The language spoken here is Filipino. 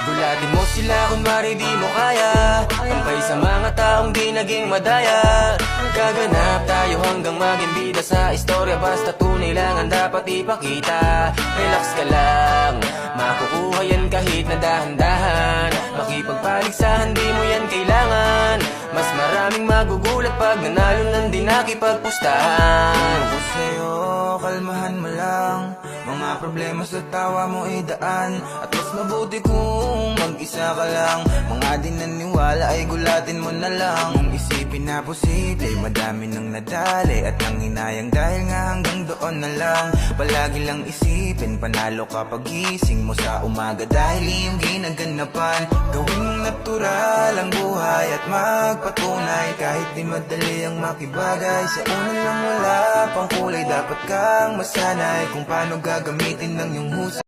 Gulatin mo sila kunwari di mo kaya, tampay sa mga taong di naging madaya. Gaganap tayo hanggang maging bida sa istorya, basta tunay lang ang dapat ipakita. Relax ka lang, makukuha yan kahit na dahan-dahan. Makipagpaligsahan di mo yan kailangan, mas maraming magugulat pag nanalo ng di nakipagpustahan. Ako sa'yo, kalmahan mo lang, mga problema sa tawa mo idaan. At mas mabuti kung mag-isa ka lang, mga di naniwala ay gulatin mo na lang. Kung isipin na posible, madami nang nadali at nanginayang dahil nga hanggang doon na lang. Palagi lang isipin, panalo ka pagising mo sa umaga dahil iyong ginaganapan. Gawin mong natural ang buhay at magpatunay, kahit di madali ang makibagay. Sa una lang wala pang kulay, dapat kang masanay kung paano gagamitin ng iyong husay.